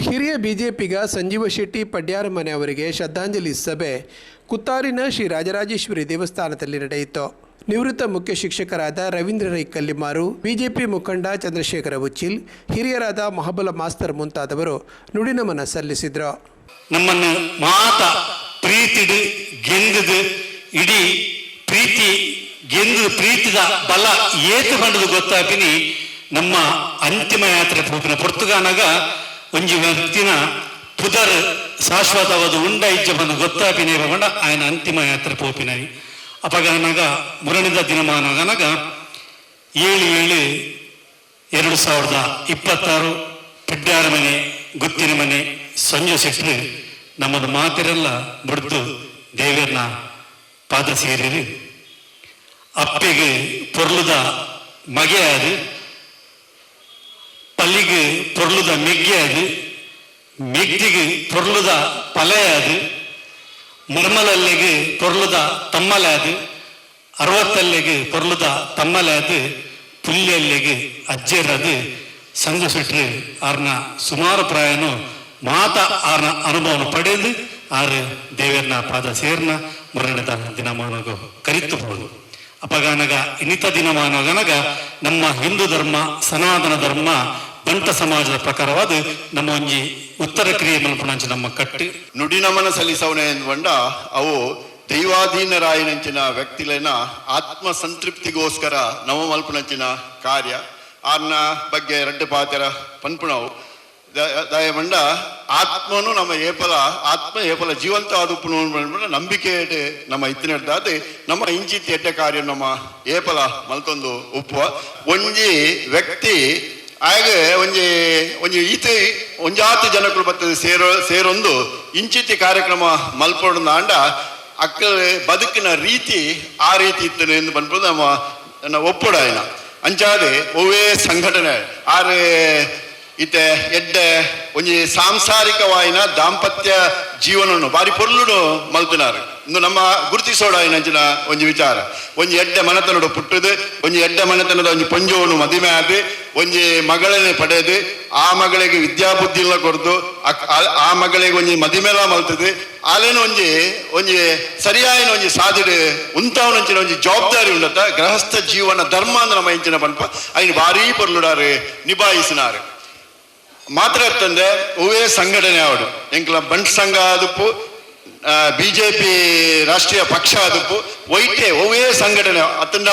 ಹಿರಿಯ ಬಿಜೆಪಿಗ ಸಂಜೀವ ಶೆಟ್ಟಿ ಪಡ್ಯಾರಮನೆ ಅವರಿಗೆ ಶ್ರದ್ಧಾಂಜಲಿ ಸಭೆ ಕುತ್ತಾರಿನ ಶ್ರೀ ರಾಜರಾಜೇಶ್ವರಿ ದೇವಸ್ಥಾನದಲ್ಲಿ ನಡೆಯಿತು. ನಿವೃತ್ತ ಮುಖ್ಯ ಶಿಕ್ಷಕರಾದ ರವೀಂದ್ರ ರೈ ಕಲ್ಲಿಮಾರು, ಬಿಜೆಪಿ ಮುಖಂಡ ಚಂದ್ರಶೇಖರ ಉಚ್ಚಿಲ್, ಹಿರಿಯರಾದ ಮಹಾಬಲ ಮಾಸ್ತರ್ ಮುಂತಾದವರು ನುಡಿನಮನ ಸಲ್ಲಿಸಿದರು. ನಮ್ಮನ್ನು ಮಾತ ಪ್ರೀತಿಡು ಗೆಂದದು ಇಡೀ ಪ್ರೀತಿ ಗೆಂದು ಪ್ರೀತಿದ ಬಲ ಏತು ಬಂಡದು ಗೊತ್ತಾಪಿನಿ ನಮ್ಮ ಅಂತಿಮ ಯಾತ್ರೆ ಪೋಪಿನ ಪೊರ್ತುಗಾನಾಗ ಒಂಜಿ ವ್ಯಕ್ತಿನ ಪುದರ್ ಶಾಶ್ವತವಾದ ಉಂಡ ಇಜ್ಜ ಬಂದು ಗೊತ್ತಾಪಿನೇ ಬಂಡ ఆయన ಅಂತಿಮ ಯಾತ್ರೆ ಪೋಪಿನೈ ಅಪಗಾನಾಗ ಮುರಣಿದ ದಿನಮಾನಗನಾಗ 7/7/2026 ಪಡ್ಯಾರಮನೆ ಗುತ್ತಿನ ಮನೆ ಸಂಜೆ ಶೆಟ್ಟಿ ನಮ್ಮದು ಮಾತಿರೆಲ್ಲ ಬಿಡ್ದು ದೇವರನ್ನ ಪಾದ ಸೇರಿರಿ. ಅಪ್ಪಿಗೆ ಪೊರ್ಲುದ ಮಗೆ ಅದು, ಪಲ್ಲಿಗೆ ಪೊರ್ಲುದ ಮೆಗ್ಗೆ ಅದು, ಮೆಗ್ದಿಗೆ ಪೊರ್ಲುದ ಪಲೆಯ ಅದು, ಮುರ್ಮಲಲ್ಲಿಗೆ ಪೊರ್ಲುದ ತಮ್ಮಲೆ ಅದು, 60 ಪೊರ್ಲುದ ತಮ್ಮಲೆ ಅದು, ಪುಲ್ಯಲ್ಲಿಗೆ ಅಜ್ಜೇರದು ಸಂಘ ಸುಟ್ರು ಅವ್ರನ್ನ ಸುಮಾರು ಪ್ರಾಯನು ಮಾತ ಅವ್ರನ್ನ ಅನುಭವನ ಪಡೆದು ಆರು ದೇವರನ್ನ ಪಾದ ಸೇರ್ನ ಮರಣದ ದಿನಮಾನಗ ಕರಿತಬಹುದು. ಅಪಗಾನಗ ಇನ್ನಿತ ದಿನಮಾನಗನಗ ನಮ್ಮ ಹಿಂದೂ ಧರ್ಮ ಸನಾತನ ಧರ್ಮ ಬಂಟ ಸಮಾಜದ ಪ್ರಕಾರವಾದ ನಮ್ಮ ಒಂಜಿ ಉತ್ತರ ಕ್ರಿಯೆ ಮಲ್ಪಣಂಚ ನಮ್ಮ ಕಟ್ಟಿ ನುಡಿನಮನ ಸಲ್ಲಿಸವನೆ ಎಂದ್ಕೊಂಡ ಅವು ದೈವಾಧೀನರಾಯನಂಚಿನ ವ್ಯಕ್ತಿಲೇನ ಆತ್ಮ ಸಂತೃಪ್ತಿಗೋಸ್ಕರ ನವ ಮಲ್ಪನಂಚಿನ ಕಾರ್ಯ ಆರ್ನ ಬಗ್ಗೆ ರಡ್ಡು ಪಾತ್ರ ಪನ್ಪುಣವು ದಯಮಂಡ ಆತ್ಮನು ನಮ್ಮ ಆತ್ಮ ಏಪಲ ಜೀವಂತ ಆದುಪ್ಪು ನಂಬಿಕೆ ನಮ್ಮ ಇತ್ತಿನದ್ದಾದ ನಮ್ಮ ಇಂಚಿತ್ತಿ ಎಡ್ಡೆ ಕಾರ್ಯ ನಮ್ಮ ಏಪಲ ಮಲ್ತೊಂದು ಉಪ್ಪುವ ಒಂಜಿ ವ್ಯಕ್ತಿ ಹಾಗೆ ಒಂಜಿ ಈತೆ ಒಂಜಾತಿ ಜನಗಳು ಬರ್ತದೆ ಸೇರೊಂದು ಇಂಚಿತ್ತಿ ಕಾರ್ಯಕ್ರಮ ಮಲ್ಪೊಂಡು ಆಂಡ ಅಕ್ಕ ಬದುಕಿನ ರೀತಿ ಆ ರೀತಿ ಇತ್ತು ಎಂದು ಬಂದ್ಬಿಟ್ಟು ನಮ್ಮ ಒಪ್ಪುಡ ಆಯ್ನ ಅಂಚಾದೆ ಒವ್ವೇ ಸಂಘಟನೆ ಆರೆ ಇತ್ತೆ ಎಡ್ಡೆ ಒಂಜಿ ಸಾಂಸಾರಿಕವಾಯಿನ ದಾಂಪತ್ಯ ಜೀವನವನ್ನು ಬಾರಿ ಪೊರ್ಲುಡು ಮಲ್ತಿನಾರು. ಇಂದು ನಮ್ಮ ಗುರುತಿಸೋಡ ನಂಚಿನ ಒಂಜಿ ವಿಚಾರ ಒಂಜಿ ಎಡ್ಡೆ ಮನೆತನಡು ಪುಟ್ಟದು, ಒಂಜಿ ಎಡ್ಡೆ ಮನೆತನದ ಒಂಜಿ ಪೊಂಜೋನು ಮದುವೆ ಆದು, ಒಂಜಿ ಮಗಳನ್ನೇ ಪಡೆದು ಆ ಮಗಳಿಗೆ ವಿದ್ಯಾಬುದ್ಧಿಲ್ಲ ಕೊಡ್ದು ಆ ಮಗಳಿಗೆ ಒಂಜಿ ಮದುವೆಲ ಮಲ್ತದೆ ಅಲ್ಲೇನು ಒಂಜಿ ಸರಿಯಾಯಿನ ಒಂಜಿ ಸಾಧಿಡು ಉಂತಾವನಂಚಿನ ಒಂಜಿ ಜವಾಬ್ದಾರಿ ಉಂಡತ್ತ ಗೃಹಸ್ಥ ಜೀವನ ಧರ್ಮ ಅಂದ್ರೆ ನಮ್ಮ ಇಂಚಿನ ಪನ್ಪ ಅಯ್ಯ ಭಾರೀ ಪೊರ್ಲುಡಾರು ನಿಭಾಯಿಸಿನಾರು. ಮಾತ್ರ ತಂದೆ ಒವ್ವೇ ಸಂಘಟನೆ ಆವಡು ಎಂಕ್ಲ ಬಂಟ್ ಸಂಘ ಆದುಪ್ಪು ಬಿಜೆಪಿ ರಾಷ್ಟ್ರೀಯ ಪಕ್ಷ ಆದುಪ್ಪು ಒಯ್ಟೆ ಒವ್ವೇ ಸಂಘಟನೆ ಅತ್ತಂಡ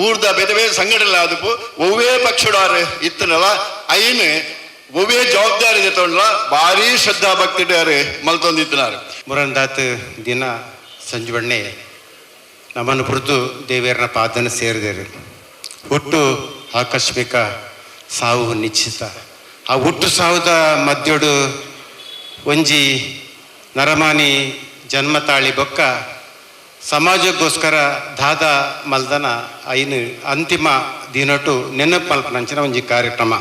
ಊರ್ದ ಬೇರೆ ಬೇರೆ ಸಂಘಟನೆ ಆದುಪ್ಪು ಒವ್ವೇ ಪಕ್ಷಡಾರು ಇತ್ತನಲ್ಲ ಐನ್ ಒವ್ವೇ ಜವಾಬ್ದಾರಿ ತೊಂಡ್ಲ ಭಾರಿ ಶ್ರದ್ಧಾ ಭಕ್ತಿಡಾರು ಮಲ್ತೊಂದಿತ್ತನಾರು. ಮುರಂದಾತ್ ದಿನ ಸಂಜೆ ಬಣ್ಣೆ ನಮ್ಮನ್ನು ಕುರಿತು ದೇವರನ್ನ ಪಾದನ ಸೇರಿದರು. ಒಟ್ಟು ಆಕಸ್ಮಿಕ ಸಾವು ನಿಶ್ಚಿತ. ಆ ಹುಟ್ಟು ಸಾವುದ ಮಧ್ಯೋಡು ಒಂಜಿ ನರಮಾನಿ ಜನ್ಮ ತಾಳಿ ಬೊಕ್ಕ ಸಮಾಜಕ್ಕೋಸ್ಕರ ದಾದ ಮಲ್ದನ ಐನು ಅಂತಿಮ ದಿನಟು ನೆನಪು ಮಲ್ಪನಂಚಿನ ಒಂಜಿ ಕಾರ್ಯಕ್ರಮ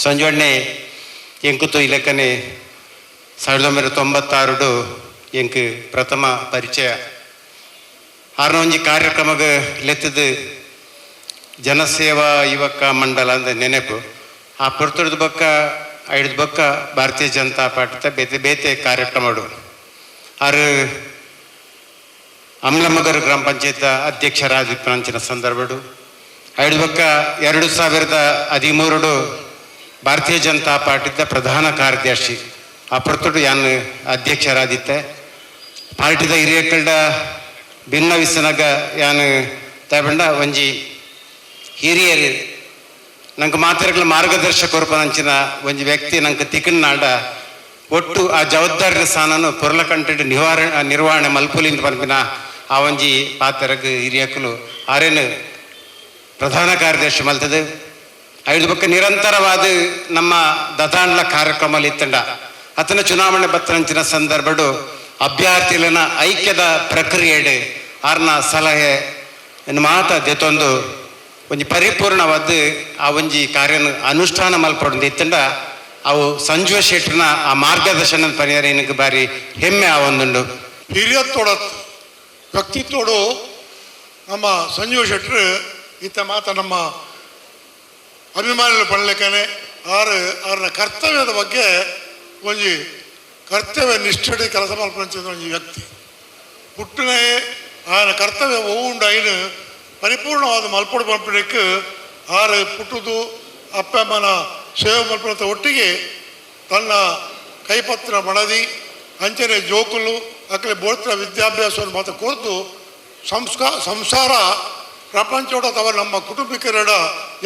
ಸಂಜೆ ಎಂಕುತ್ತು ಇಲೆಕ್ಕನೆ 1996 ಎಂಕ್ ಪ್ರಥಮ ಪರಿಚಯ ಆರ್ನ ಒಂಜಿ ಕಾರ್ಯಕ್ರಮಗ ಲೆತ್ತದು ಜನಸೇವಾ ಯುವಕ ಮಂಡಲ ಅಂದ ನೆನಪು. ಆ ಪೊರ್ತುಡ್ದ ಬೊಕ್ಕ ಐಡ್ದ ಬೊಕ್ಕ ಭಾರತೀಯ ಜನತಾ ಪಾರ್ಟಿದ ಬೇತೆ ಬೇತೆ ಕಾರ್ಯಕ್ರಮಡು ಆರು ಅಮ್ಲಮಗರ್ ಗ್ರಾಮ ಪಂಚಾಯತ್ ಅಧ್ಯಕ್ಷರಾದಿಪ್ಪನಂಚಿನ ಸಂದರ್ಭಡು ಐಡ್ದ ಬೊಕ್ಕ 2013 ಭಾರತೀಯ ಜನತಾ ಪಾರ್ಟಿದ ಪ್ರಧಾನ ಕಾರ್ಯದರ್ಶಿ ಆ ಪೊರ್ತುಡು ಯಾನ್ ಅಧ್ಯಕ್ಷರಾದಿತ್ತೆ. ಪಾರ್ಟಿದ ಹಿರಿಯಕಲ್ಡ ಭಿನ್ನ ವಿಸನಗ ಯಾನ್ ತಗೊಂಡ ಒಂಜಿ ಹಿರಿಯರು ನಂಗೆ ಮಾತಾಡಲು ಮಾರ್ಗದರ್ಶಕ ಹೊರಪಂಚಿನ ಒಂಜಿ ವ್ಯಕ್ತಿ ನಂಗೆ ತಿಕ್ಕನಾಡ ಒಟ್ಟು ಆ ಜವಾಬ್ದಾರಿ ಸ್ಥಾನನು ಪೊರ್ಲಕಂಟೆ ನಿರ್ವಹಣೆ ಮಲ್ಪುಲಿಂದ ಪನ್ಪಿನ ಆ ಒಂಜಿ ಪಾತ್ರಗ ಹಿರಿಯಕಲು ಆರೇನು ಪ್ರಧಾನ ಕಾರ್ಯದರ್ಶಿ ಮಲ್ತದೆ. ಐದು ಬೊಕ್ಕ ನಿರಂತರವಾದ ನಮ್ಮ ದತಾಂಡ್ಲ ಕಾರ್ಯಕ್ರಮ ಇತ್ತಂಡ ಅತನ ಚುನಾವಣೆ ಬತ್ತನಂಚಿನ ಸಂದರ್ಭಡು ಅಭ್ಯರ್ಥಿಗಳನ್ನ ಐಕ್ಯದ ಪ್ರಕ್ರಿಯೆಡೆ ಆರ್ನ ಸಲಹೆ ಮಾತ ದೆತೊಂದು ಒಂಜಿ ಪರಿಪೂರ್ಣವಾದ ಆ ಒಂಜಿ ಕಾರ್ಯನ ಅನುಷ್ಠಾನ ಮಲ್ಪಡೋದು ಇತ್ತಂಡ ಅವು ಸಂಜೀವ ಶೆಟ್ಟರ್ನ ಆ ಮಾರ್ಗದರ್ಶನ ಪರಿಹಾರ ಏನಕ್ಕೆ ಬಾರಿ ಹೆಮ್ಮೆ ಆ ಒಂದುಂಡು ಹಿರಿಯತ್ತೋಡ ವ್ಯಕ್ತಿತ್ವಡು ನಮ್ಮ ಸಂಜೀವ ಶೆಟ್ಟರು ಈತ ಮಾತ ನಮ್ಮ ಅಭಿಮಾನಿಗಳು ಪಡಲಿಕ್ಕೇನೆ ಅವ್ರನ್ನ ಕರ್ತವ್ಯದ ಬಗ್ಗೆ ಒಂಜಿ ಕರ್ತವ್ಯ ನಿಷ್ಠೆಡ್ ಕೆಲಸ ಮಲ್ಪಂಚಿದ ಒಂಜಿ ವ್ಯಕ್ತಿ ಪುಟ್ಟನೇ ಆಯನ ಕರ್ತವ್ಯ ಓವುಂಡು ಐನು ಪರಿಪೂರ್ಣವಾದ ಮಲ್ಪೊಡು ಮಲ್ಪಡಕ್ಕೆ ಆರು ಪುಟ್ಟುದು ಅಪ್ಪಮ್ಮನ ಸೇವೆ ಮಲ್ಪದ ಒಟ್ಟಿಗೆ ತನ್ನ ಕೈಪತ್ರ ಮಡದಿ ಅಂಚನೆ ಜೋಕುಲು ಅಕ್ಕಲೆ ಬೋಳ್ತಿನ ವಿದ್ಯಾಭ್ಯಾಸವನ್ನು ಮಾತ್ರ ಕೊರತು ಸಂಸಾರ ಪ್ರಪಂಚೋಡ ಅಥವಾ ನಮ್ಮ ಕುಟುಂಬಿಕರ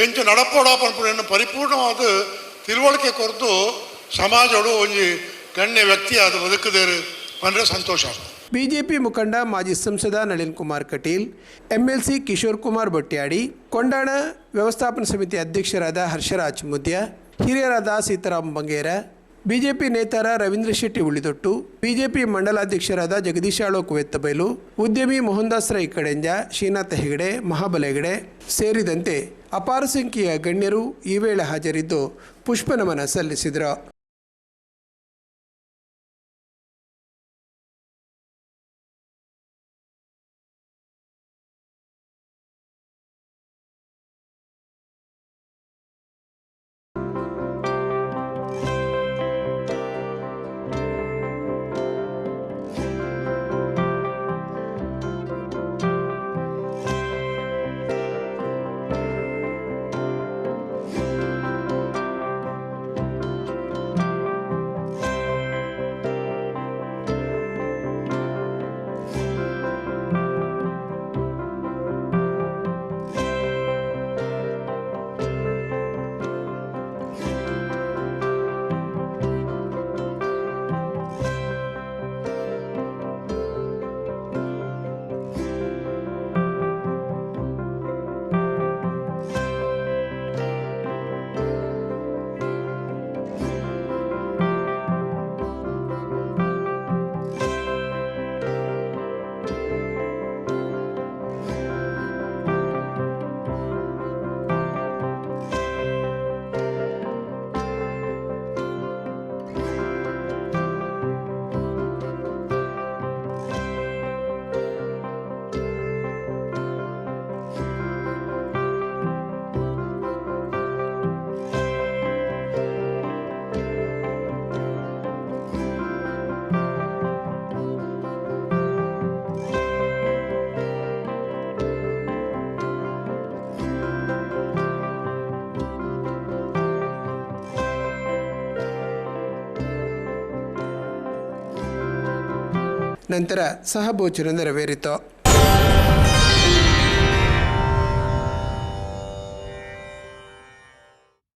ಎಂಚ ನಡಪೋಡ ಪನ್ಪುನ ಪರಿಪೂರ್ಣವಾದ ತಿಳುವಳಿಕೆ ಕೊರತು ಸಮಾಜಡು ಒಂಜಿ ಗಣ್ಯ ವ್ಯಕ್ತಿ ಅದು ಬದುಕದೇರು ಪಂದ್ರೆ ಸಂತೋಷ. ಬಿಜೆಪಿ ಮುಖಂಡ ಮಾಜಿ ಸಂಸದ ನಳಿನ್ ಕುಮಾರ್ ಕಟೀಲ್, ಎಂಎಲ್ಸಿ ಕಿಶೋರ್ ಕುಮಾರ್ ಬೊಟ್ಯಾಡಿ, ಕೊಂಡಾಣ ವ್ಯವಸ್ಥಾಪನಾ ಸಮಿತಿ ಅಧ್ಯಕ್ಷರಾದ ಹರ್ಷರಾಜ್ ಮುದ್ಯ, ಹಿರಿಯರಾದ ಸೀತಾರಾಮ್ ಬಂಗೇರ, ಬಿಜೆಪಿ ನೇತಾರ ರವೀಂದ್ರ ಶೆಟ್ಟಿ ಉಳಿದೊಟ್ಟು, ಬಿಜೆಪಿ ಮಂಡಲಾಧ್ಯಕ್ಷರಾದ ಜಗದೀಶ್ ಆಳೋ ಕುವೆತ್ತಬೈಲು, ಉದ್ಯಮಿ ಮೋಹನ್ದಾಸ್ ರೈ ಕಡೆಂಜ, ಶ್ರೀನಾಥ ಹೆಗಡೆ, ಮಹಾಬಲ ಹೆಗಡೆ ಸೇರಿದಂತೆ ಅಪಾರ ಸಂಖ್ಯೆಯ ಗಣ್ಯರು ಈ ವೇಳೆ ಹಾಜರಿದ್ದು ಪುಷ್ಪನಮನ ಸಲ್ಲಿಸಿದರು. ನಂತರ ಸಹಭೋಜನ ನೆರವೇರಿತು.